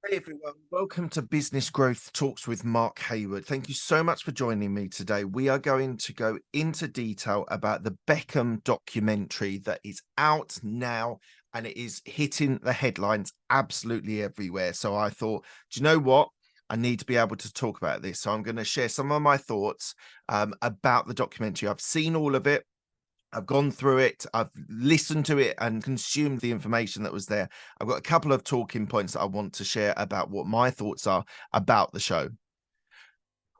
Hey everyone, welcome to Business Growth Talks with Mark Hayward. Thank you so much for joining me today. We are going to go into detail about the Beckham documentary that is out now and it is hitting the headlines absolutely everywhere. So I thought, do you know what? I need to be able to talk about this. So I'm going to share some of my thoughts about the documentary. I've seen all of it. I've gone through it, I've listened to it and consumed the information that was there. I've got a couple of talking points that I want to share about what my thoughts are about the show.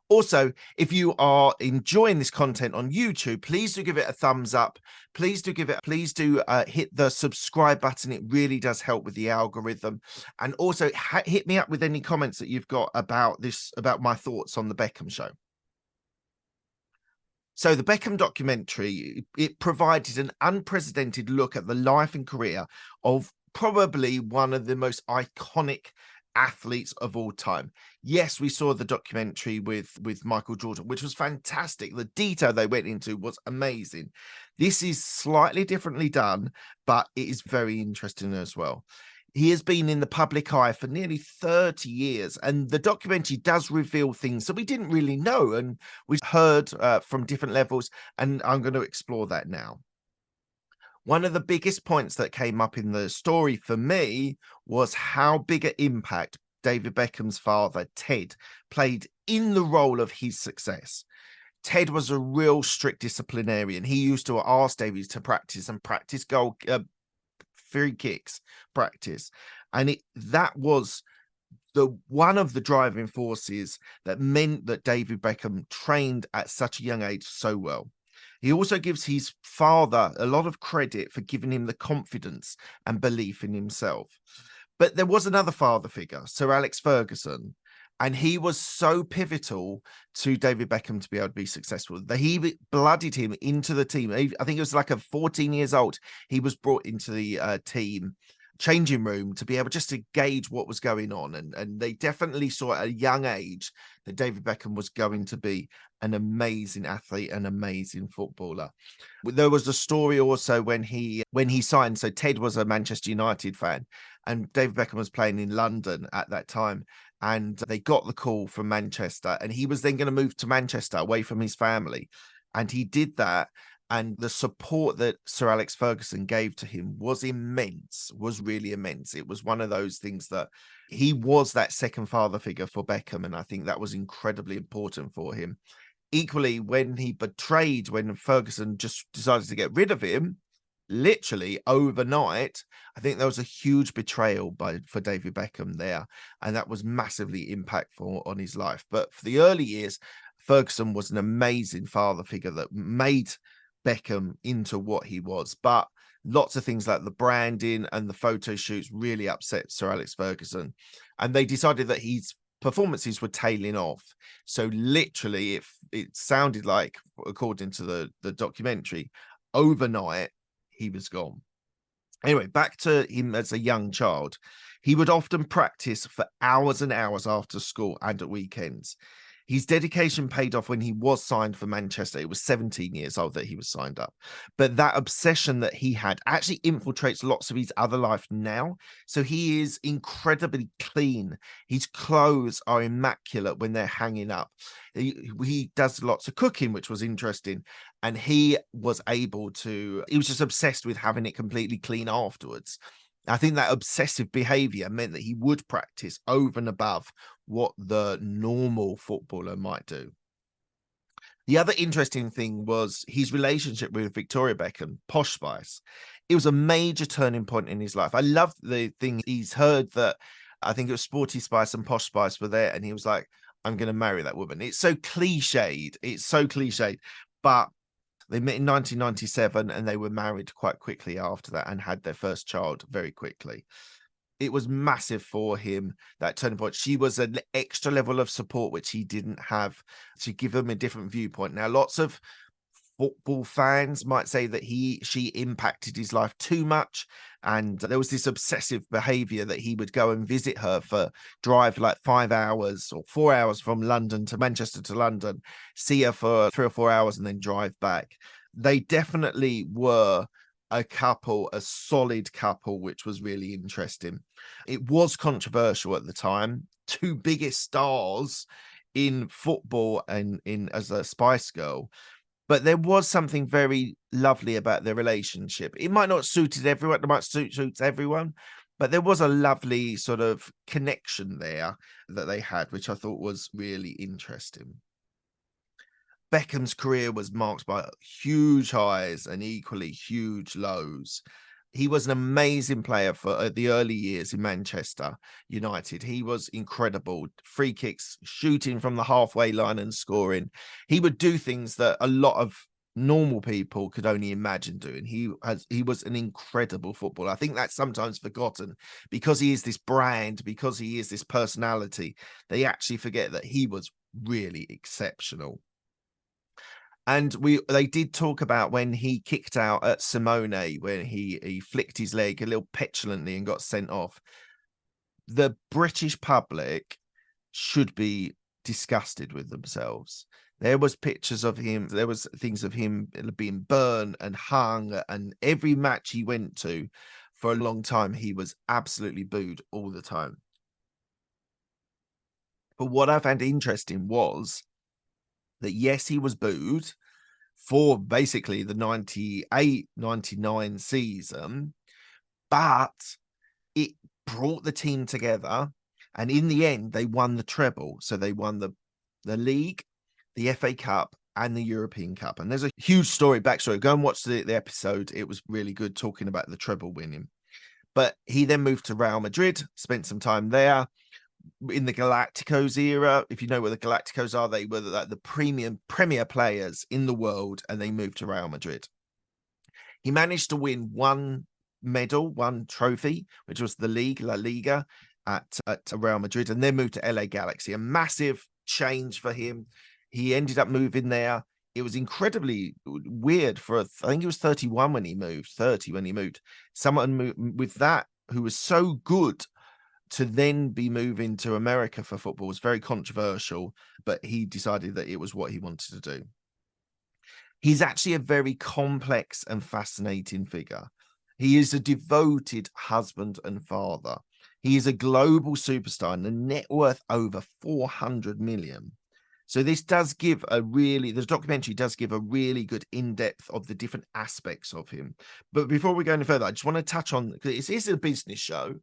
Also, if you are enjoying this content on YouTube, please do give it a thumbs up. Please do hit the subscribe button. It really does help with the algorithm. And also hit me up with any comments that you've got about this, about my thoughts on the Beckham show. So the Beckham documentary, it provided an unprecedented look at the life and career of probably one of the most iconic athletes of all time. Yes, we saw the documentary with Michael Jordan, which was fantastic. The detail they went into was amazing. This is slightly differently done, but it is very interesting as well. He has been in the public eye for nearly 30 years, and the documentary does reveal things that we didn't really know, and we heard from different levels, and I'm going to explore that now. One of the biggest points that came up in the story for me was how big an impact David Beckham's father, Ted, played in the role of his success. Ted was a real strict disciplinarian. He used to ask David to practice goal free kicks practice, and that was the one of the driving forces that meant that David Beckham trained at such a young age so well. He also gives his father a lot of credit for giving him the confidence and belief in himself. But there was another father figure, Sir Alex Ferguson, and he was so pivotal to David Beckham to be able to be successful that he blooded him into the team. I think it was like a 14 years old. He was brought into the team changing room to be able just to gauge what was going on. And they definitely saw at a young age that David Beckham was going to be an amazing athlete, an amazing footballer. There was a story also when he signed. So Ted was a Manchester United fan, and David Beckham was playing in London at that time. And they got the call from Manchester, and he was then going to move to Manchester away from his family. And he did that. And the support that Sir Alex Ferguson gave to him was immense, was really immense. It was one of those things that he was that second father figure for Beckham. And I think that was incredibly important for him. Equally, when when Ferguson just decided to get rid of him, literally overnight, I think there was a huge betrayal for David Beckham there, and that was massively impactful on his life. But for the early years, Ferguson was an amazing father figure that made Beckham into what he was. But lots of things like the branding and the photo shoots really upset Sir Alex Ferguson, and they decided that his performances were tailing off. So literally, it sounded like, according to the documentary, overnight he was gone. Anyway, back to him as a young child. He would often practice for hours and hours after school and at weekends. His dedication paid off when he was signed for Manchester. It was 17 years old that he was signed up. But that obsession that he had actually infiltrates lots of his other life now. So he is incredibly clean. His clothes are immaculate when they're hanging up. He does lots of cooking, which was interesting. And he was just obsessed with having it completely clean afterwards. I think that obsessive behavior meant that he would practice over and above what the normal footballer might do. The other interesting thing was his relationship with Victoria Beckham, Posh Spice. It was a major turning point in his life. I love the thing he's heard that I think it was Sporty Spice and Posh Spice were there, and he was like, I'm going to marry that woman. It's so cliched. It's so cliched. But they met in 1997 and they were married quite quickly after that and had their first child very quickly. It was massive for him, that turning point. She was an extra level of support which he didn't have, to give him a different viewpoint. Now, lots of football fans might say that she impacted his life too much, and there was this obsessive behavior that he would go and visit her, for drive like 5 hours or 4 hours from London to Manchester to London, see her for 3 or 4 hours and then drive back. They definitely were a solid couple, which was really interesting. It was controversial at the time. Two biggest stars in football and in as a Spice Girl, but there was something very lovely about their relationship. It might not suited everyone, it might suits everyone, but there was a lovely sort of connection there that they had, which I thought was really interesting. Beckham's career was marked by huge highs and equally huge lows. He was an amazing player for the early years in Manchester United. He was incredible. Free kicks, shooting from the halfway line and scoring. He would do things that a lot of normal people could only imagine doing. He was an incredible footballer. I think that's sometimes forgotten because he is this brand, because he is this personality. They actually forget that he was really exceptional. And they did talk about when he kicked out at Simone, when he flicked his leg a little petulantly and got sent off. The British public should be disgusted with themselves. There was pictures of him, there was things of him being burned and hung, and every match he went to for a long time, he was absolutely booed all the time. But what I found interesting was that yes, he was booed for basically the 98-99 season, but it brought the team together. And in the end, they won the treble. So they won the league, the FA Cup, and the European Cup. And there's a huge backstory. Go and watch the episode. It was really good talking about the treble winning. But he then moved to Real Madrid, spent some time there. In the Galacticos era, if you know what the Galacticos are, they were like the premier players in the world, and they moved to Real Madrid. He managed to win one medal, one trophy, which was the league, La Liga, at Real Madrid, and then moved to LA Galaxy. A massive change for him. He ended up moving there. It was incredibly weird I think he was 31 when he moved, 30 when he moved. Someone with that who was so good to then be moving to America for football was very controversial, but he decided that it was what he wanted to do. He's actually a very complex and fascinating figure. He is a devoted husband and father. He is a global superstar and a net worth over 400 million. So this does give this documentary does give a really good in-depth of the different aspects of him. But before we go any further, I just want to touch on, because it is a business show,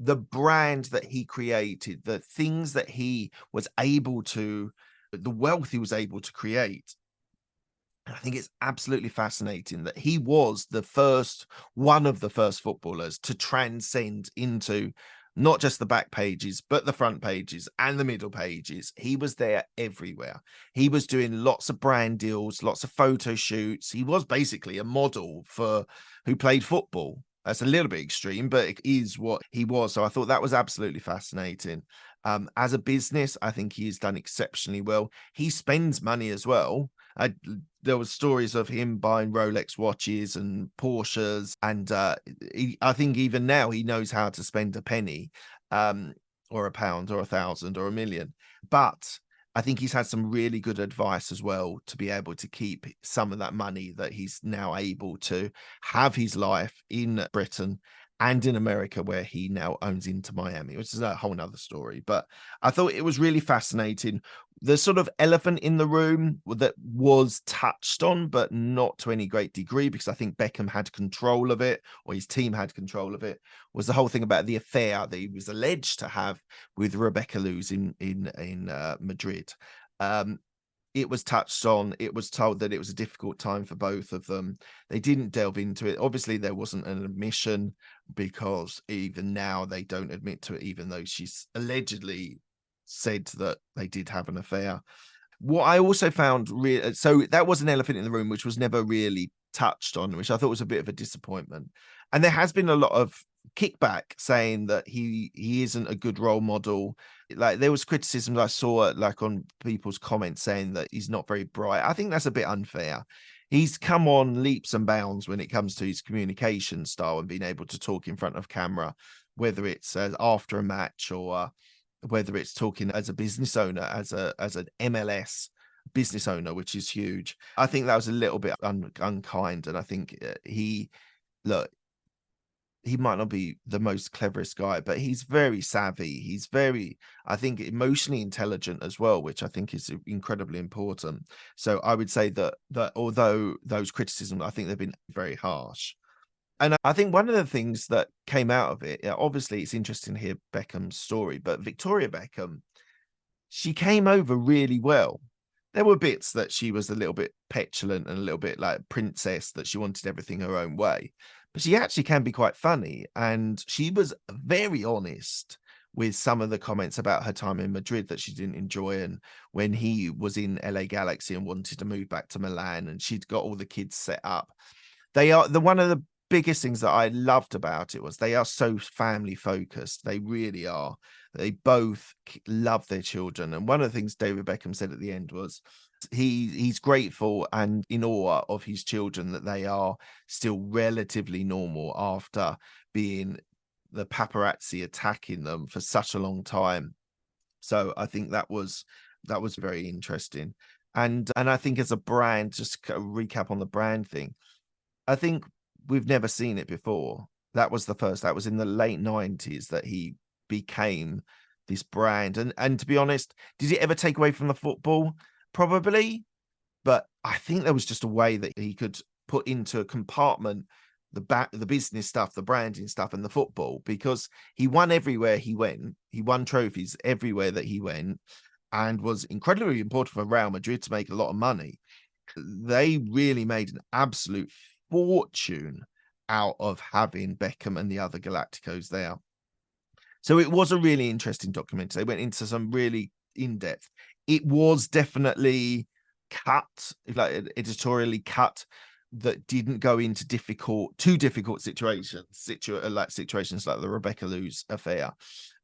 the brand that he created, the things that he was able to, the wealth he was able to create. I think it's absolutely fascinating that he was one of the first footballers to transcend into not just the back pages, but the front pages and the middle pages. He was there everywhere. He was doing lots of brand deals, lots of photo shoots. He was basically a model who played football. That's a little bit extreme, but it is what he was. So I thought that was absolutely fascinating. As a business, I think he's done exceptionally well. He spends money as well. There was stories of him buying Rolex watches and Porsches, and I think even now he knows how to spend a penny, or a pound, or 1,000, or 1,000,000. But I think he's had some really good advice as well to be able to keep some of that money, that he's now able to have his life in Britain and in America, where he now owns Inter Miami, which is a whole nother story. But I thought it was really fascinating. The sort of elephant in the room that was touched on, but not to any great degree, because I think Beckham had control of it, or his team had control of it, was the whole thing about the affair that he was alleged to have with Rebecca Luz in Madrid. It was touched on. It was told that it was a difficult time for both of them. They didn't delve into it. Obviously, there wasn't an admission, because even now they don't admit to it, even though she's allegedly said that they did have an affair. What I also found so that was an elephant in the room, which was never really touched on, which I thought was a bit of a disappointment. And there has been a lot of kickback saying that he isn't a good role model. Like, there was criticism I saw like on people's comments saying that he's not very bright. I think that's a bit unfair. He's come on leaps and bounds when it comes to his communication style and being able to talk in front of camera, whether it's after a match, or whether it's talking as a business owner, as an MLS business owner, which is huge. I think that was a little bit unkind, and I think look, he might not be the most cleverest guy, but he's very savvy. He's very, I think, emotionally intelligent as well, which I think is incredibly important. So I would say that although those criticisms, I think they've been very harsh. And I think one of the things that came out of it, obviously, it's interesting to hear Beckham's story, but Victoria Beckham, she came over really well. There were bits that she was a little bit petulant and a little bit like princess, that she wanted everything her own way. But she actually can be quite funny. And she was very honest with some of the comments about her time in Madrid that she didn't enjoy. And when he was in LA Galaxy and wanted to move back to Milan, and she'd got all the kids set up. They are one of the biggest things that I loved about it was they are so family focused. They really are. They both love their children. And one of the things David Beckham said at the end was he's grateful and in awe of his children that they are still relatively normal after being the paparazzi attacking them for such a long time. So I think that was very interesting. And I think as a brand, just a recap on the brand thing, I think we've never seen it before. That was the first. That was in the late 90s that he became this brand. And to be honest, did it ever take away from the football? Probably. But I think there was just a way that he could put into a compartment the business stuff, the branding stuff, and the football, because he won everywhere he went. He won trophies everywhere that he went, and was incredibly important for Real Madrid to make a lot of money. They really made an absolute fortune out of having Beckham and the other Galacticos there. So it was a really interesting documentary. They went into some really in-depth. It was definitely cut, like editorially cut, that didn't go into too difficult situations like the Rebecca Lewis affair.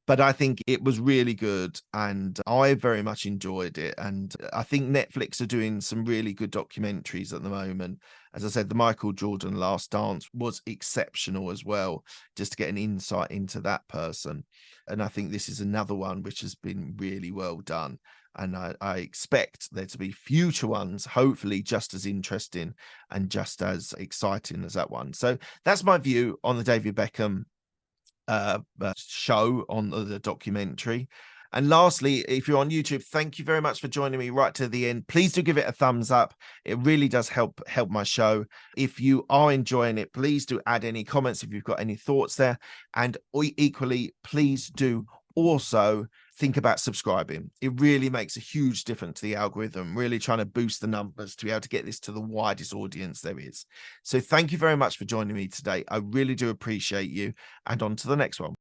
But I think it was really good, and I very much enjoyed it. And I think Netflix are doing some really good documentaries at the moment. As I said, the Michael Jordan Last Dance was exceptional as well, just to get an insight into that person. And I think this is another one which has been really well done. And I expect there to be future ones, hopefully just as interesting and just as exciting as that one. So that's my view on the David Beckham show, on the documentary. And lastly, if you're on YouTube, thank you very much for joining me right to the end. Please do give it a thumbs up. It really does help my show. If you are enjoying it, please do add any comments if you've got any thoughts there. And equally, please do also think about subscribing. It really makes a huge difference to the algorithm, really trying to boost the numbers to be able to get this to the widest audience there is. So thank you very much for joining me today. I really do appreciate you, and on to the next one.